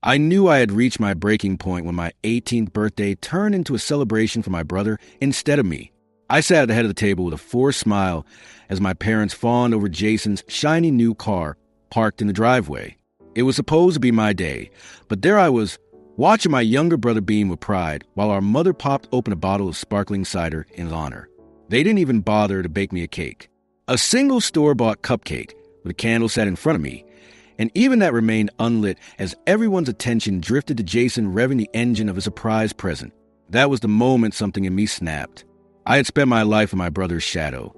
I knew I had reached my breaking point when my 18th birthday turned into a celebration for my brother instead of me. I sat at the head of the table with a forced smile as my parents fawned over Jason's shiny new car parked in the driveway. It was supposed to be my day, but there I was, watching my younger brother beam with pride while our mother popped open a bottle of sparkling cider in his honor. They didn't even bother to bake me a cake. A single store-bought cupcake with a candle sat in front of me, and even that remained unlit as everyone's attention drifted to Jason revving the engine of a surprise present. That was the moment something in me snapped. I had spent my life in my brother's shadow,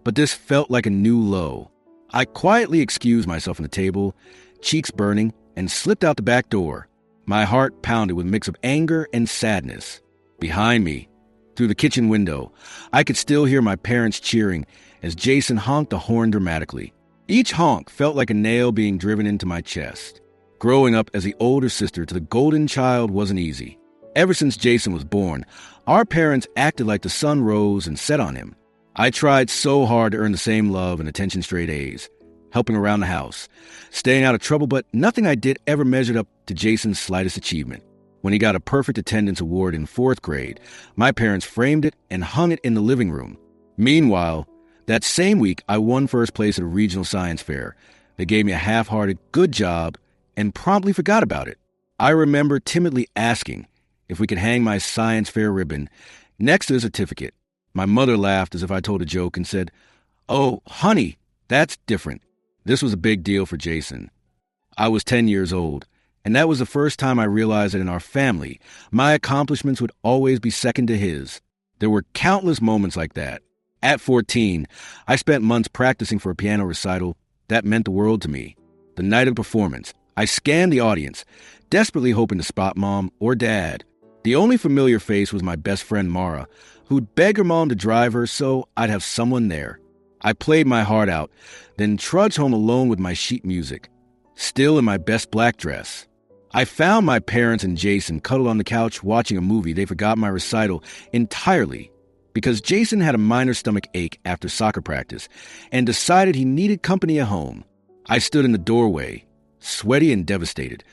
but this felt like a new low. I quietly excused myself from the table, cheeks burning, and slipped out the back door. My heart pounded with a mix of anger and sadness. Behind me, through the kitchen window, I could still hear my parents cheering as Jason honked the horn dramatically. Each honk felt like a nail being driven into my chest. Growing up as the older sister to the golden child wasn't easy. Ever since Jason was born, our parents acted like the sun rose and set on him. I tried so hard to earn the same love and attention straight A's, helping around the house, staying out of trouble, but nothing I did ever measured up to Jason's slightest achievement. When he got a perfect attendance award in 4th grade, my parents framed it and hung it in the living room. Meanwhile, that same week, I won first place at a regional science fair. They gave me a half-hearted good job and promptly forgot about it. I remember timidly asking if we could hang my science fair ribbon next to the certificate. My mother laughed as if I told a joke and said, "Oh, honey, that's different." This was a big deal for Jason. I was 10 years old, and that was the first time I realized that in our family, my accomplishments would always be second to his. There were countless moments like that. At 14, I spent months practicing for a piano recital that meant the world to me. The night of the performance, I scanned the audience, desperately hoping to spot Mom or Dad. The only familiar face was my best friend Mara, who'd beg her mom to drive her so I'd have someone there. I played my heart out, then trudged home alone with my sheet music, still in my best black dress. I found my parents and Jason cuddled on the couch watching a movie. They forgot my recital entirely because Jason had a minor stomach ache after soccer practice and decided he needed company at home. I stood in the doorway, sweaty and devastated,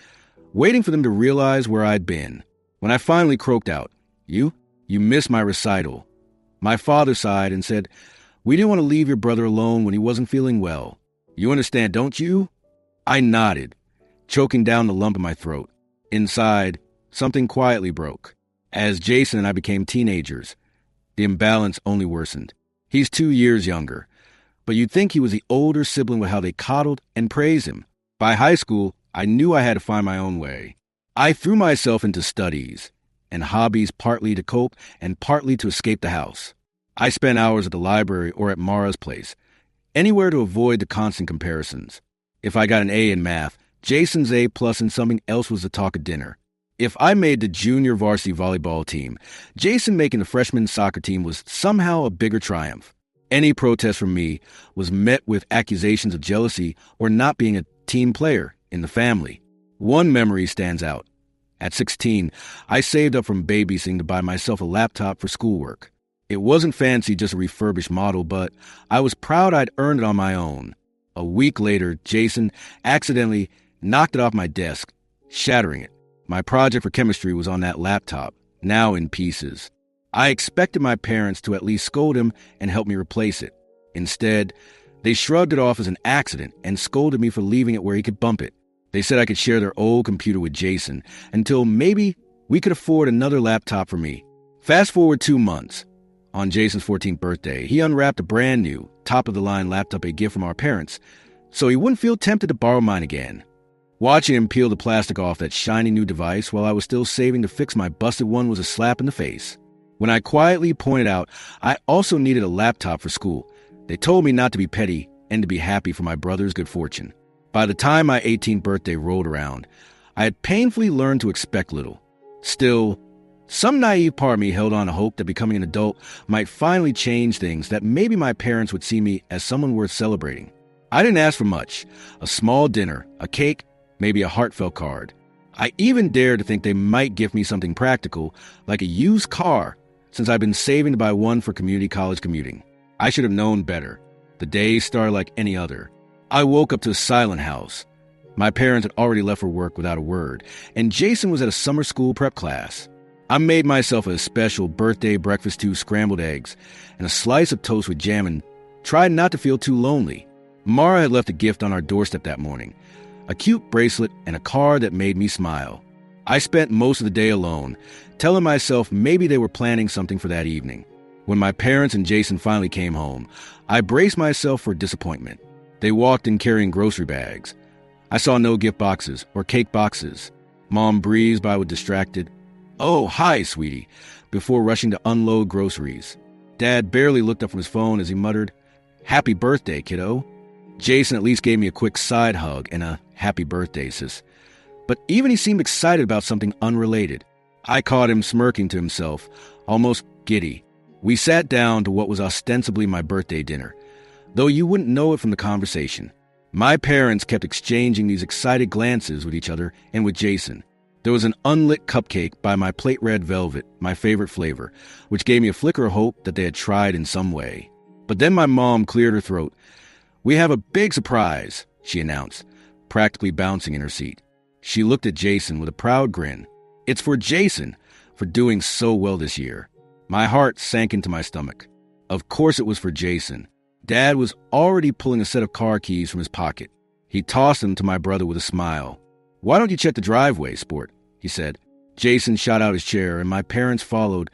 waiting for them to realize where I'd been. When I finally croaked out, You missed my recital." My father sighed and said, "We didn't want to leave your brother alone when he wasn't feeling well. You understand, don't you?" I nodded, choking down the lump in my throat. Inside, something quietly broke. As Jason and I became teenagers, the imbalance only worsened. He's 2 years younger, but you'd think he was the older sibling with how they coddled and praised him. By high school, I knew I had to find my own way. I threw myself into studies and hobbies partly to cope and partly to escape the house. I spent hours at the library or at Mara's place, anywhere to avoid the constant comparisons. If I got an A in math, Jason's A+ in something else was the talk of dinner. If I made the junior varsity volleyball team, Jason making the freshman soccer team was somehow a bigger triumph. Any protest from me was met with accusations of jealousy or not being a team player in the family. One memory stands out. At 16, I saved up from babysitting to buy myself a laptop for schoolwork. It wasn't fancy, just a refurbished model, but I was proud I'd earned it on my own. A week later, Jason accidentally knocked it off my desk, shattering it. My project for chemistry was on that laptop, now in pieces. I expected my parents to at least scold him and help me replace it. Instead, they shrugged it off as an accident and scolded me for leaving it where he could bump it. They said I could share their old computer with Jason until maybe we could afford another laptop for me. Fast forward 2 months. On Jason's 14th birthday, he unwrapped a brand new, top-of-the-line laptop, a gift from our parents, so he wouldn't feel tempted to borrow mine again. Watching him peel the plastic off that shiny new device while I was still saving to fix my busted one was a slap in the face. When I quietly pointed out I also needed a laptop for school, they told me not to be petty and to be happy for my brother's good fortune. By the time my 18th birthday rolled around, I had painfully learned to expect little. Still, some naive part of me held on to hope that becoming an adult might finally change things, that maybe my parents would see me as someone worth celebrating. I didn't ask for much. A small dinner, a cake, maybe a heartfelt card. I even dared to think they might gift me something practical, like a used car, since I'd been saving to buy one for community college commuting. I should have known better. The day started like any other. I woke up to a silent house. My parents had already left for work without a word, and Jason was at a summer school prep class. I made myself a special birthday breakfast, 2 scrambled eggs, and a slice of toast with jam, and tried not to feel too lonely. Mara had left a gift on our doorstep that morning, a cute bracelet and a card that made me smile. I spent most of the day alone, telling myself maybe they were planning something for that evening. When my parents and Jason finally came home, I braced myself for disappointment. They walked in carrying grocery bags. I saw no gift boxes or cake boxes. Mom breezed by with distracted, "Oh, hi, sweetie," before rushing to unload groceries. Dad barely looked up from his phone as he muttered, "Happy birthday, kiddo." Jason at least gave me a quick side hug and a "happy birthday, sis." But even he seemed excited about something unrelated. I caught him smirking to himself, almost giddy. We sat down to what was ostensibly my birthday dinner, though you wouldn't know it from the conversation. My parents kept exchanging these excited glances with each other and with Jason. There was an unlit cupcake by my plate red velvet, my favorite flavor, which gave me a flicker of hope that they had tried in some way. But then my mom cleared her throat. "We have a big surprise," she announced, practically bouncing in her seat. She looked at Jason with a proud grin. "It's for Jason, for doing so well this year." My heart sank into my stomach. Of course it was for Jason. Dad was already pulling a set of car keys from his pocket. He tossed them to my brother with a smile. "Why don't you check the driveway, sport?" he said. Jason shot out his chair, and my parents followed,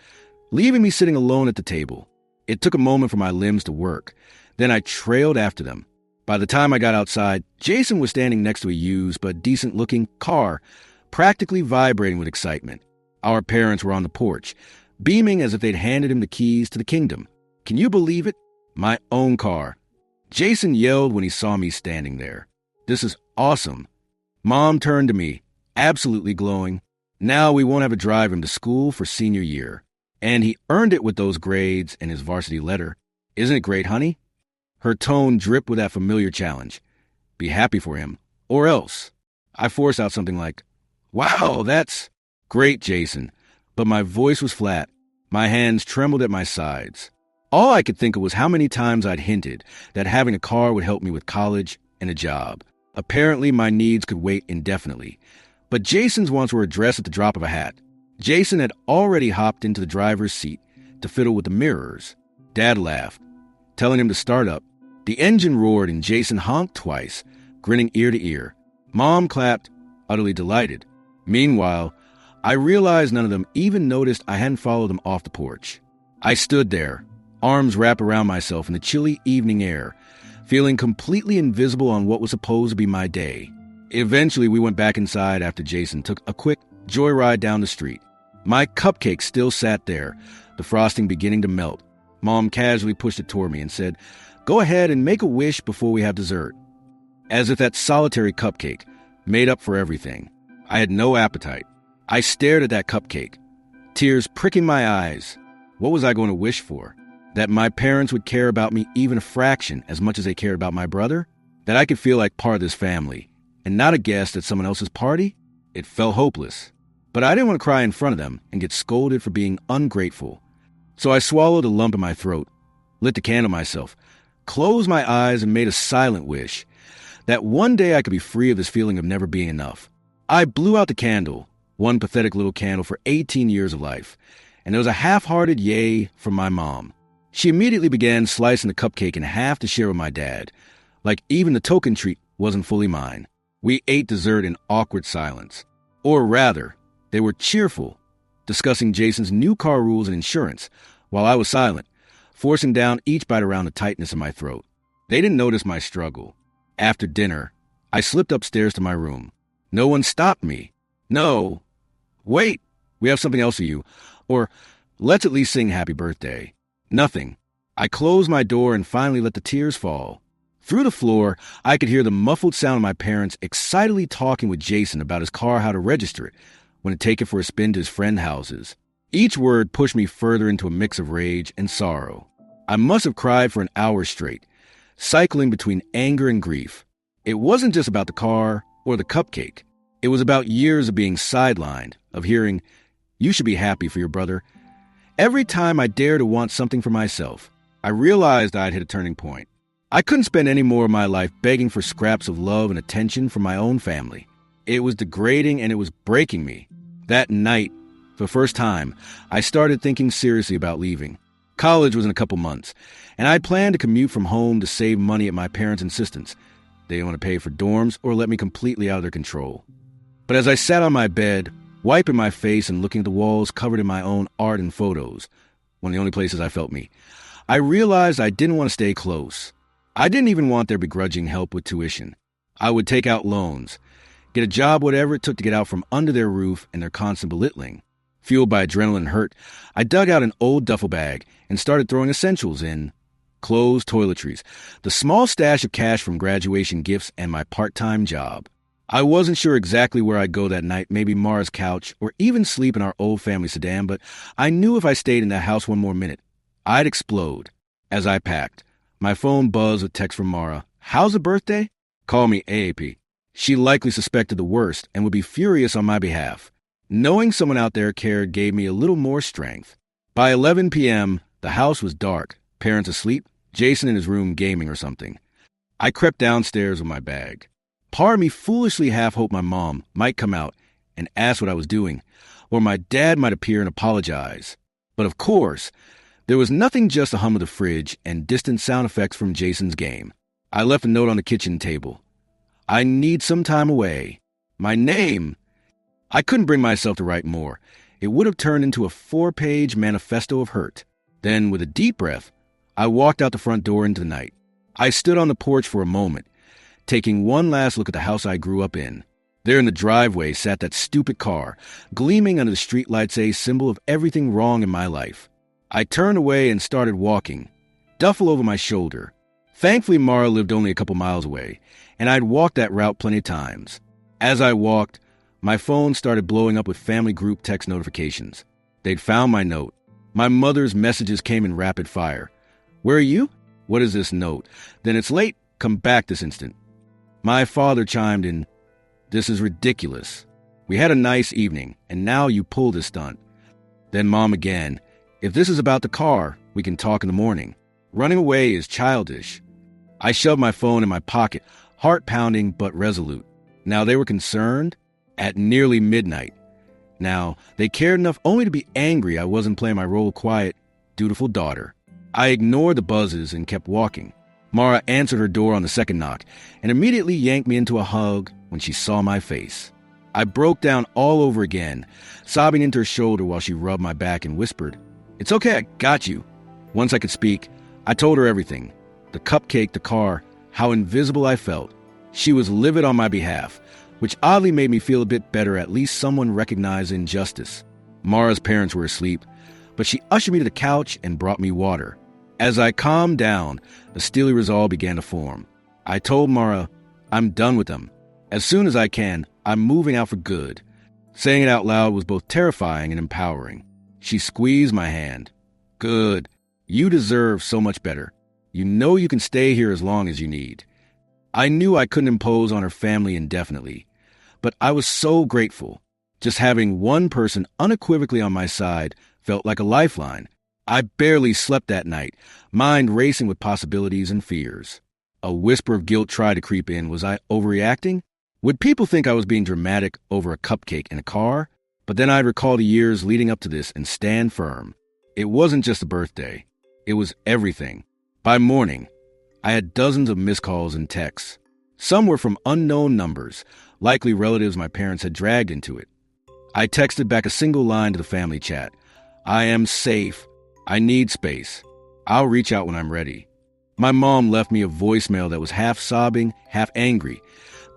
leaving me sitting alone at the table. It took a moment for my limbs to work. Then I trailed after them. By the time I got outside, Jason was standing next to a used but decent-looking car, practically vibrating with excitement. Our parents were on the porch, beaming as if they'd handed him the keys to the kingdom. Can you believe it? My own car. Jason yelled when he saw me standing there. "This is awesome." Mom turned to me, absolutely glowing. "Now we won't have to drive him to school for senior year. And he earned it with those grades and his varsity letter. Isn't it great, honey?" Her tone dripped with that familiar challenge. Be happy for him, or else. I forced out something like, "Wow, that's great, Jason." But my voice was flat. My hands trembled at my sides. All I could think of was how many times I'd hinted that having a car would help me with college and a job. Apparently, my needs could wait indefinitely. But Jason's wants were addressed at the drop of a hat. Jason had already hopped into the driver's seat to fiddle with the mirrors. Dad laughed, telling him to start up. The engine roared and Jason honked twice, grinning ear to ear. Mom clapped, utterly delighted. Meanwhile, I realized none of them even noticed I hadn't followed them off the porch. I stood there, arms wrapped around myself in the chilly evening air, feeling completely invisible on what was supposed to be my day. Eventually, we went back inside after Jason took a quick joyride down the street. My cupcake still sat there, the frosting beginning to melt. Mom casually pushed it toward me and said, "Go ahead and make a wish before we have dessert." As if that solitary cupcake made up for everything. I had no appetite. I stared at that cupcake, tears pricking my eyes. What was I going to wish for? That my parents would care about me even a fraction as much as they cared about my brother? That I could feel like part of this family, and not a guest at someone else's party? It felt hopeless. But I didn't want to cry in front of them and get scolded for being ungrateful. So I swallowed a lump in my throat, lit the candle myself, closed my eyes and made a silent wish that one day I could be free of this feeling of never being enough. I blew out the candle, one pathetic little candle for 18 years of life, and there was a half-hearted yay from my mom. She immediately began slicing the cupcake in half to share with my dad, like even the token treat wasn't fully mine. We ate dessert in awkward silence. Or rather, they were cheerful, discussing Jason's new car rules and insurance, while I was silent, forcing down each bite around the tightness in my throat. They didn't notice my struggle. After dinner, I slipped upstairs to my room. No one stopped me. "No. Wait, we have something else for you." Or, "Let's at least sing happy birthday." Nothing. I closed my door and finally let the tears fall. Through the floor, I could hear the muffled sound of my parents excitedly talking with Jason about his car, how to register it, when to take it for a spin to his friend houses. Each word pushed me further into a mix of rage and sorrow. I must have cried for an hour straight, cycling between anger and grief. It wasn't just about the car or the cupcake. It was about years of being sidelined, of hearing, "You should be happy for your brother." Every time I dared to want something for myself, I realized I'd hit a turning point. I couldn't spend any more of my life begging for scraps of love and attention from my own family. It was degrading and it was breaking me. That night, for the first time, I started thinking seriously about leaving. College was in a couple months, and I planned to commute from home to save money at my parents' insistence. They didn't want to pay for dorms or let me completely out of their control. But as I sat on my bed, wiping my face and looking at the walls covered in my own art and photos, one of the only places I felt me, I realized I didn't want to stay close. I didn't even want their begrudging help with tuition. I would take out loans, get a job whatever it took to get out from under their roof and their constant belittling. Fueled by adrenaline and hurt, I dug out an old duffel bag and started throwing essentials in. Clothes, toiletries, the small stash of cash from graduation gifts, and my part-time job. I wasn't sure exactly where I'd go that night, maybe Mara's couch, or even sleep in our old family sedan, but I knew if I stayed in that house one more minute, I'd explode. As I packed, my phone buzzed with text from Mara. "How's the birthday?" Call me AAP. She likely suspected the worst and would be furious on my behalf. Knowing someone out there cared gave me a little more strength. By 11 p.m., the house was dark, parents asleep, Jason in his room gaming or something. I crept downstairs with my bag. Part of me foolishly half hoped my mom might come out and ask what I was doing, or my dad might appear and apologize. But of course, there was nothing, just the hum of the fridge and distant sound effects from Jason's game. I left a note on the kitchen table. "I need some time away. My name." I couldn't bring myself to write more. It would have turned into a 4-page manifesto of hurt. Then, with a deep breath, I walked out the front door into the night. I stood on the porch for a moment, taking one last look at the house I grew up in. There in the driveway sat that stupid car, gleaming under the streetlights, a symbol of everything wrong in my life. I turned away and started walking, duffel over my shoulder. Thankfully, Mara lived only a couple miles away, and I'd walked that route plenty of times. As I walked, my phone started blowing up with family group text notifications. They'd found my note. My mother's messages came in rapid fire. "Where are you? What is this note? Then it's late. Come back this instant." My father chimed in, "This is ridiculous. We had a nice evening, and now you pull this stunt." Then Mom again, "If this is about the car, we can talk in the morning. Running away is childish." I shoved my phone in my pocket, heart pounding but resolute. Now they were concerned at nearly midnight. Now they cared enough only to be angry I wasn't playing my role of quiet, dutiful daughter. I ignored the buzzes and kept walking. Mara answered her door on the second knock and immediately yanked me into a hug when she saw my face. I broke down all over again, sobbing into her shoulder while she rubbed my back and whispered, "It's okay, I got you." Once I could speak, I told her everything. The cupcake, the car, how invisible I felt. She was livid on my behalf, which oddly made me feel a bit better. At least someone recognized injustice. Mara's parents were asleep, but she ushered me to the couch and brought me water. As I calmed down, the steely resolve began to form. I told Mara, I'm done with them. As soon as I can, I'm moving out for good. Saying it out loud was both terrifying and empowering. She squeezed my hand. "Good. You deserve so much better. You know you can stay here as long as you need." I knew I couldn't impose on her family indefinitely, but I was so grateful. Just having one person unequivocally on my side felt like a lifeline. I barely slept that night, mind racing with possibilities and fears. A whisper of guilt tried to creep in. Was I overreacting? Would people think I was being dramatic over a cupcake in a car? But then I'd recall the years leading up to this and stand firm. It wasn't just a birthday. It was everything. By morning, I had dozens of missed calls and texts. Some were from unknown numbers, likely relatives my parents had dragged into it. I texted back a single line to the family chat. "I am safe. I need space. I'll reach out when I'm ready." My mom left me a voicemail that was half sobbing, half angry,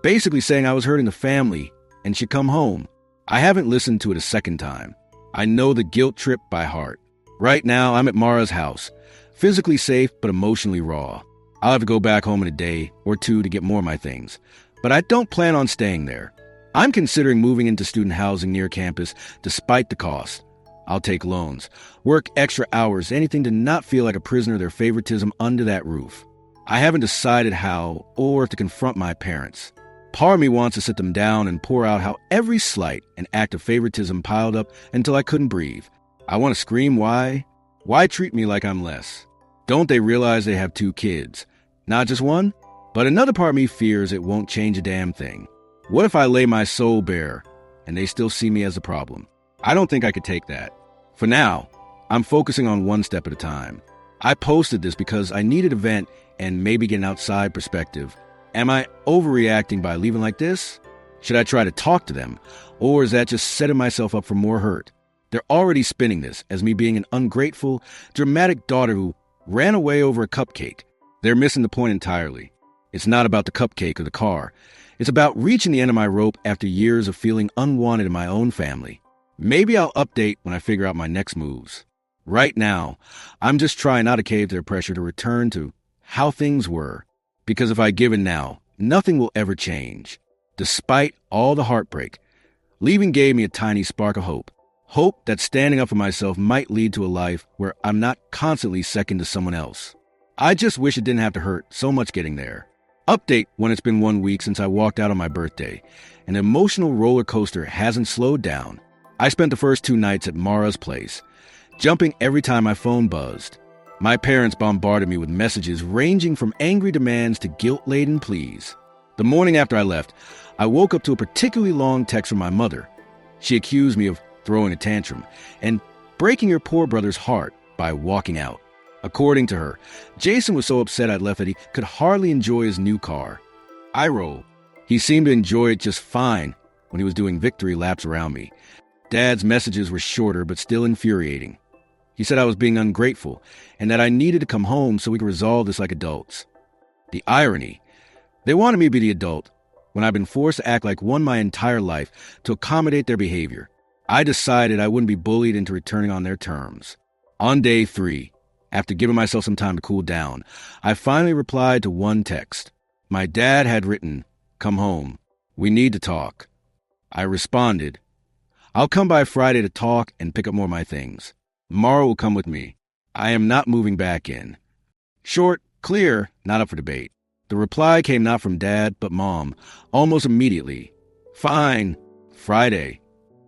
basically saying I was hurting the family and should come home. I haven't listened to it a second time. I know the guilt trip by heart. Right now, I'm at Mara's house, physically safe but emotionally raw. I'll have to go back home in a day or two to get more of my things, but I don't plan on staying there. I'm considering moving into student housing near campus despite the cost. I'll take loans, work extra hours, anything to not feel like a prisoner of their favoritism under that roof. I haven't decided how or if to confront my parents. Part of me wants to sit them down and pour out how every slight and act of favoritism piled up until I couldn't breathe. I want to scream, why? Why treat me like I'm less? Don't they realize they have 2 kids? Not just one, but another part of me fears it won't change a damn thing. What if I lay my soul bare and they still see me as a problem? I don't think I could take that. For now, I'm focusing on one step at a time. I posted this because I needed a vent and maybe get an outside perspective. Am I overreacting by leaving like this? Should I try to talk to them? Or is that just setting myself up for more hurt? They're already spinning this as me being an ungrateful, dramatic daughter who ran away over a cupcake. They're missing the point entirely. It's not about the cupcake or the car. It's about reaching the end of my rope after years of feeling unwanted in my own family. Maybe I'll update when I figure out my next moves. Right now, I'm just trying not to cave to their pressure to return to how things were. Because if I give in now, nothing will ever change. Despite all the heartbreak, leaving gave me a tiny spark of hope. Hope that standing up for myself might lead to a life where I'm not constantly second to someone else. I just wish it didn't have to hurt so much getting there. Update when it's been 1 week since I walked out on my birthday. An emotional roller coaster hasn't slowed down. I spent the first 2 nights at Mara's place, jumping every time my phone buzzed. My parents bombarded me with messages ranging from angry demands to guilt-laden pleas. The morning after I left, I woke up to a particularly long text from my mother. She accused me of throwing a tantrum and breaking her poor brother's heart by walking out. According to her, Jason was so upset I'd left that he could hardly enjoy his new car. I rolled. He seemed to enjoy it just fine when he was doing victory laps around me. Dad's messages were shorter but still infuriating. He said I was being ungrateful and that I needed to come home so we could resolve this like adults. The irony. They wanted me to be the adult when I've been forced to act like one my entire life to accommodate their behavior. I decided I wouldn't be bullied into returning on their terms. On day 3, after giving myself some time to cool down, I finally replied to one text. My dad had written, "Come home. We need to talk." I responded, "I'll come by Friday to talk and pick up more of my things. Mara will come with me. I am not moving back in." Short, clear, not up for debate. The reply came not from Dad, but Mom, almost immediately. "Fine. Friday."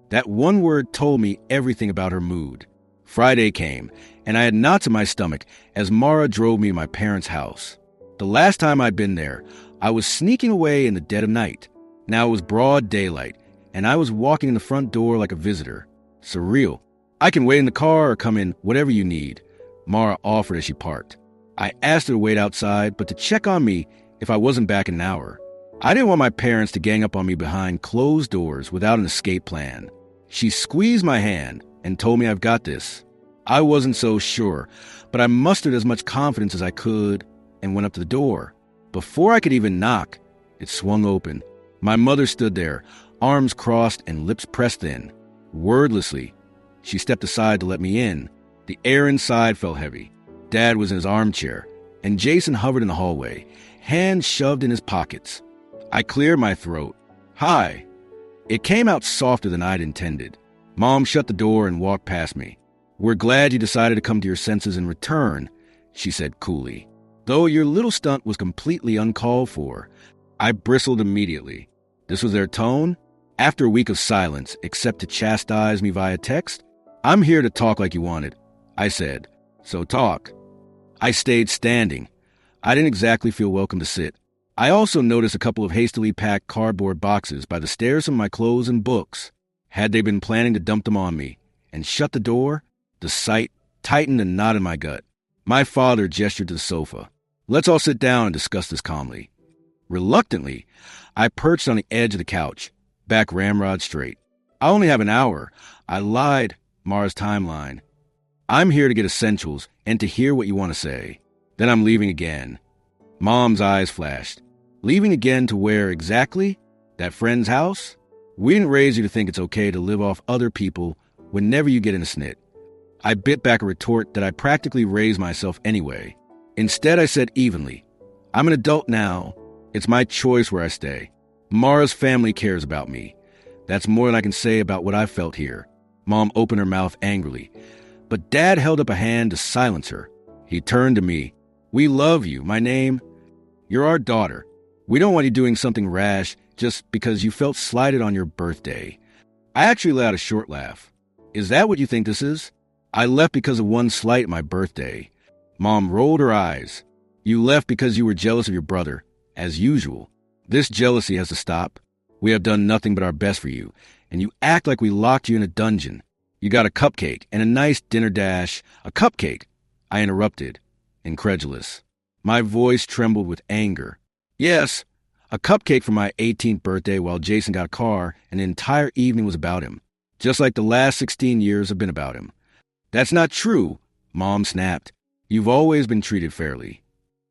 That one word told me everything about her mood. Friday came, and I had knots in my stomach as Mara drove me to my parents' house. The last time I'd been there, I was sneaking away in the dead of night. Now it was broad daylight, and I was walking in the front door like a visitor. Surreal. "I can wait in the car or come in, whatever you need," Mara offered as she parked. I asked her to wait outside, but to check on me if I wasn't back in an hour. I didn't want my parents to gang up on me behind closed doors without an escape plan. She squeezed my hand and told me I've got this. I wasn't so sure, but I mustered as much confidence as I could and went up to the door. Before I could even knock, it swung open. My mother stood there, arms crossed and lips pressed in. Wordlessly, she stepped aside to let me in. The air inside felt heavy. Dad was in his armchair, and Jason hovered in the hallway, hands shoved in his pockets. I cleared my throat. "Hi." It came out softer than I'd intended. Mom shut the door and walked past me. "We're glad you decided to come to your senses and return," she said coolly. "Though your little stunt was completely uncalled for." I bristled immediately. This was their tone? After a week of silence, except to chastise me via text? "I'm here to talk like you wanted," I said. "So talk." I stayed standing. I didn't exactly feel welcome to sit. I also noticed a couple of hastily packed cardboard boxes by the stairs of my clothes and books. Had they been planning to dump them on me and shut the door? The sight tightened a knot in my gut. My father gestured to the sofa. "Let's all sit down and discuss this calmly." Reluctantly, I perched on the edge of the couch, back ramrod straight. "I only have an hour." I lied Mara's timeline. "I'm here to get essentials and to hear what you want to say. Then I'm leaving again." Mom's eyes flashed. "Leaving again to where exactly? That friend's house? We didn't raise you to think it's okay to live off other people whenever you get in a snit." I bit back a retort that I practically raised myself anyway. Instead, I said evenly, "I'm an adult now. It's my choice where I stay. Mara's family cares about me. That's more than I can say about what I felt here." Mom opened her mouth angrily, but Dad held up a hand to silence her. He turned to me. "We love you. My name? You're our daughter. We don't want you doing something rash just because you felt slighted on your birthday." I actually let out a short laugh. "Is that what you think this is? I left because of one slight at my birthday." Mom rolled her eyes. You left because you were jealous of your brother, as usual. This jealousy has to stop. We have done nothing but our best for you, and you act like we locked you in a dungeon. You got a cupcake and a nice dinner dash. A cupcake, I interrupted, incredulous. My voice trembled with anger. Yes, a cupcake for my 18th birthday while Jason got a car and the entire evening was about him, just like the last 16 years have been about him. That's not true, Mom snapped. You've always been treated fairly.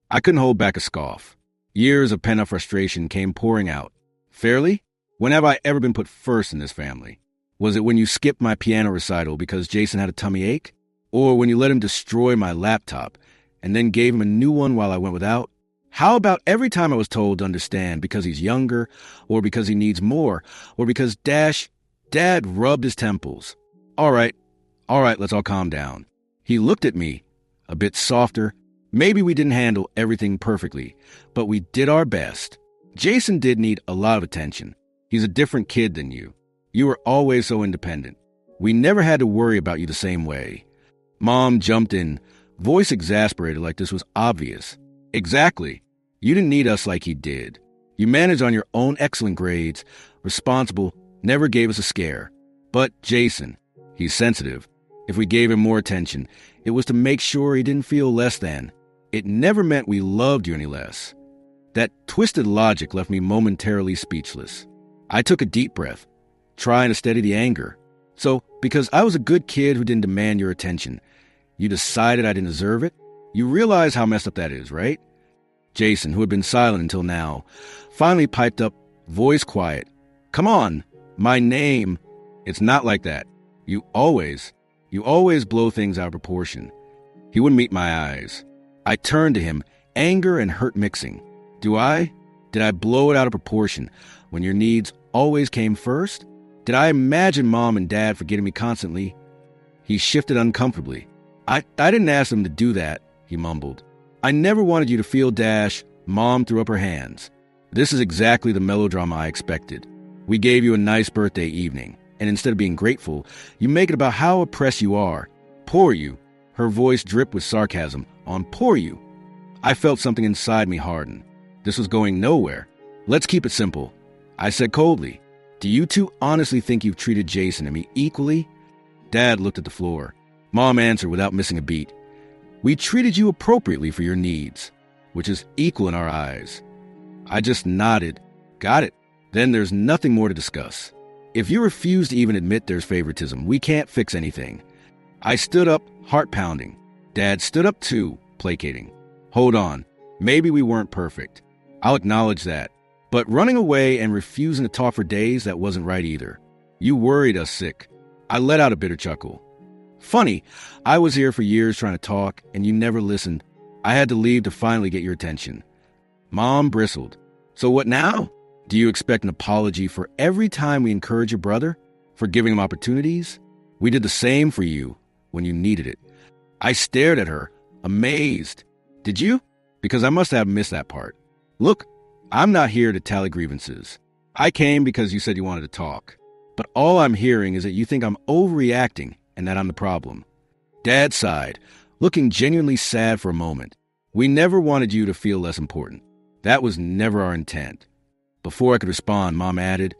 I couldn't hold back a scoff. Years of pent-up frustration came pouring out. Fairly? When have I ever been put first in this family? Was it when you skipped my piano recital because Jason had a tummy ache? Or when you let him destroy my laptop and then gave him a new one while I went without? How about every time I was told to understand because he's younger, or because he needs more, or because Dad rubbed his temples? All right, let's all calm down. He looked at me, a bit softer. Maybe we didn't handle everything perfectly, but we did our best. Jason did need a lot of attention. He's a different kid than you. You were always so independent. We never had to worry about you the same way. Mom jumped in, voice exasperated like this was obvious. Exactly. You didn't need us like he did. You managed on your own excellent grades, responsible, never gave us a scare. But Jason, he's sensitive. If we gave him more attention, it was to make sure he didn't feel less than. It never meant we loved you any less. That twisted logic left me momentarily speechless. I took a deep breath, trying to steady the anger. So, because I was a good kid who didn't demand your attention, you decided I didn't deserve it? You realize how messed up that is, right? Jason, who had been silent until now, finally piped up, voice quiet. Come on, my name. It's not like that. You always blow things out of proportion. He wouldn't meet my eyes. I turned to him, anger and hurt mixing. Did I blow it out of proportion when your needs always came first? Did I imagine Mom and Dad forgetting me constantly? He shifted uncomfortably. I didn't ask them to do that, he mumbled. I never wanted you to feel Mom threw up her hands. This is exactly the melodrama I expected. We gave you a nice birthday evening, and instead of being grateful, you make it about how oppressed you are. Poor you. Her voice dripped with sarcasm on poor you. I felt something inside me harden. This was going nowhere. Let's keep it simple, I said coldly. Do you two honestly think you've treated Jason and me equally? Dad looked at the floor. Mom answered without missing a beat. We treated you appropriately for your needs, which is equal in our eyes. I just nodded. Got it. Then there's nothing more to discuss. If you refuse to even admit there's favoritism, we can't fix anything. I stood up, heart pounding. Dad stood up too, placating. Hold on. Maybe we weren't perfect. I'll acknowledge that. But running away and refusing to talk for days, that wasn't right either. You worried us sick. I let out a bitter chuckle. Funny, I was here for years trying to talk, and you never listened. I had to leave to finally get your attention. Mom bristled. So what now? Do you expect an apology for every time we encourage your brother? For giving him opportunities? We did the same for you when you needed it. I stared at her, amazed. Did you? Because I must have missed that part. Look, I'm not here to tally grievances. I came because you said you wanted to talk. But all I'm hearing is that you think I'm overreacting and that I'm the problem. Dad sighed, looking genuinely sad for a moment. We never wanted you to feel less important. That was never our intent. Before I could respond, Mom added,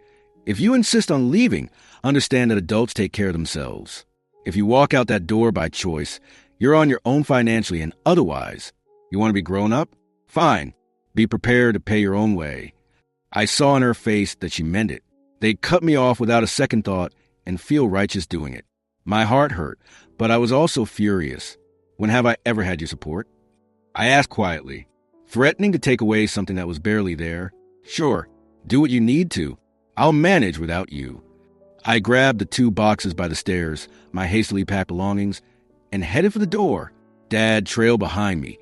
if you insist on leaving, understand that adults take care of themselves. If you walk out that door by choice, you're on your own financially and otherwise. You want to be grown up? Fine. Be prepared to pay your own way. I saw in her face that she meant it. They cut me off without a second thought and feel righteous doing it. My heart hurt, but I was also furious. When have I ever had your support? I asked quietly, threatening to take away something that was barely there. Sure, do what you need to. I'll manage without you. I grabbed the 2 boxes by the stairs, my hastily packed belongings, and headed for the door. Dad trailed behind me,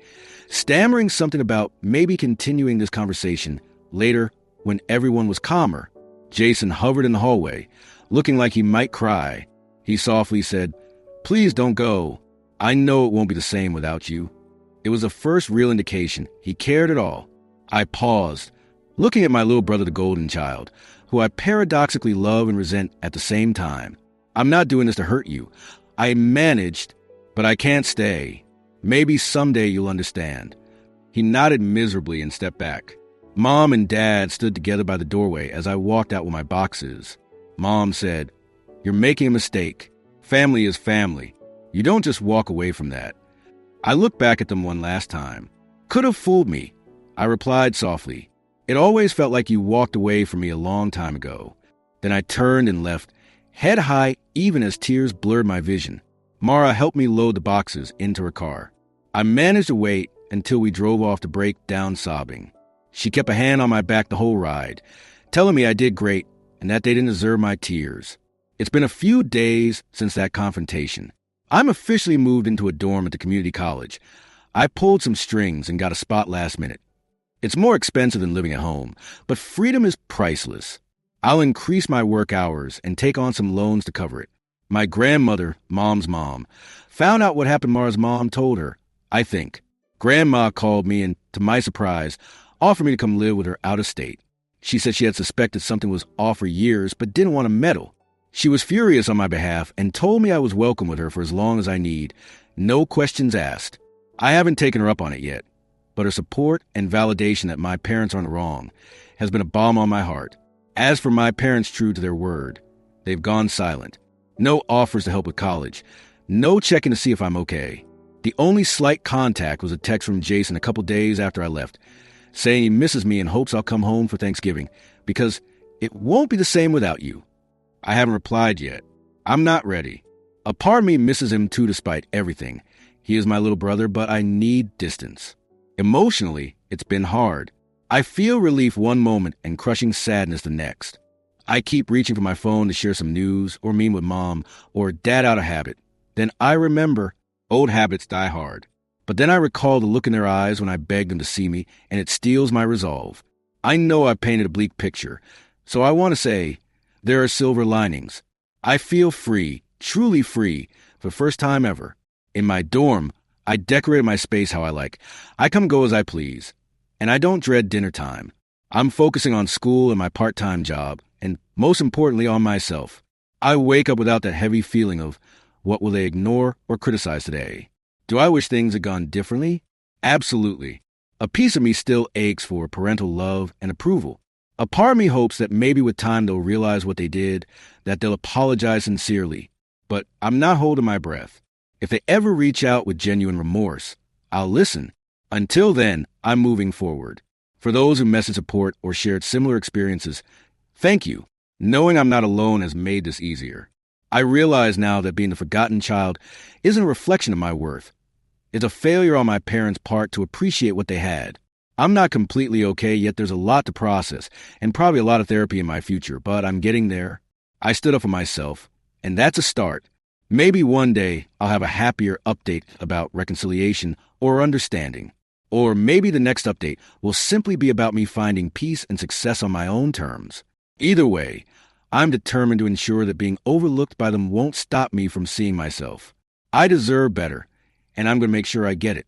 stammering something about maybe continuing this conversation later when everyone was calmer. Jason hovered in the hallway, looking like he might cry. He softly said, please don't go. I know it won't be the same without you. It was the first real indication he cared at all. I paused, looking at my little brother, the golden child, who I paradoxically love and resent at the same time. I'm not doing this to hurt you. I managed, but I can't stay. Maybe someday you'll understand. He nodded miserably and stepped back. Mom and Dad stood together by the doorway as I walked out with my boxes. Mom said, "You're making a mistake. Family is family. You don't just walk away from that." I looked back at them one last time. "Could have fooled me," I replied softly. "It always felt like you walked away from me a long time ago." Then I turned and left, head high even as tears blurred my vision. Mara helped me load the boxes into her car. I managed to wait until we drove off to break down sobbing. She kept a hand on my back the whole ride, telling me I did great and that they didn't deserve my tears. It's been a few days since that confrontation. I'm officially moved into a dorm at the community college. I pulled some strings and got a spot last minute. It's more expensive than living at home, but freedom is priceless. I'll increase my work hours and take on some loans to cover it. My grandmother, Mom's mom, found out what happened. Mara's mom told her, I think. Grandma called me and, to my surprise, offered me to come live with her out of state. She said she had suspected something was off for years but didn't want to meddle. She was furious on my behalf and told me I was welcome with her for as long as I need. No questions asked. I haven't taken her up on it yet, but her support and validation that my parents aren't wrong has been a balm on my heart. As for my parents, true to their word, they've gone silent. No offers to help with college. No checking to see if I'm okay. The only slight contact was a text from Jason a couple days after I left, saying he misses me and hopes I'll come home for Thanksgiving, because it won't be the same without you. I haven't replied yet. I'm not ready. A part of me misses him too despite everything. He is my little brother, but I need distance. Emotionally, it's been hard. I feel relief one moment and crushing sadness the next. I keep reaching for my phone to share some news or meme with Mom or Dad out of habit. Then I remember old habits die hard. But then I recall the look in their eyes when I beg them to see me, and it steels my resolve. I know I've painted a bleak picture, so I want to say there are silver linings. I feel free, truly free, for the first time ever. In my dorm, I decorated my space how I like. I come go as I please. And I don't dread dinner time. I'm focusing on school and my part-time job, and most importantly on myself. I wake up without that heavy feeling of, what will they ignore or criticize today? Do I wish things had gone differently? Absolutely. A piece of me still aches for parental love and approval. A part of me hopes that maybe with time they'll realize what they did, that they'll apologize sincerely. But I'm not holding my breath. If they ever reach out with genuine remorse, I'll listen. Until then, I'm moving forward. For those who messaged support or shared similar experiences, thank you. Knowing I'm not alone has made this easier. I realize now that being the forgotten child isn't a reflection of my worth. It's a failure on my parents' part to appreciate what they had. I'm not completely okay, yet there's a lot to process, and probably a lot of therapy in my future, but I'm getting there. I stood up for myself, and that's a start. Maybe one day I'll have a happier update about reconciliation or understanding. Or maybe the next update will simply be about me finding peace and success on my own terms. Either way, I'm determined to ensure that being overlooked by them won't stop me from seeing myself. I deserve better, and I'm going to make sure I get it.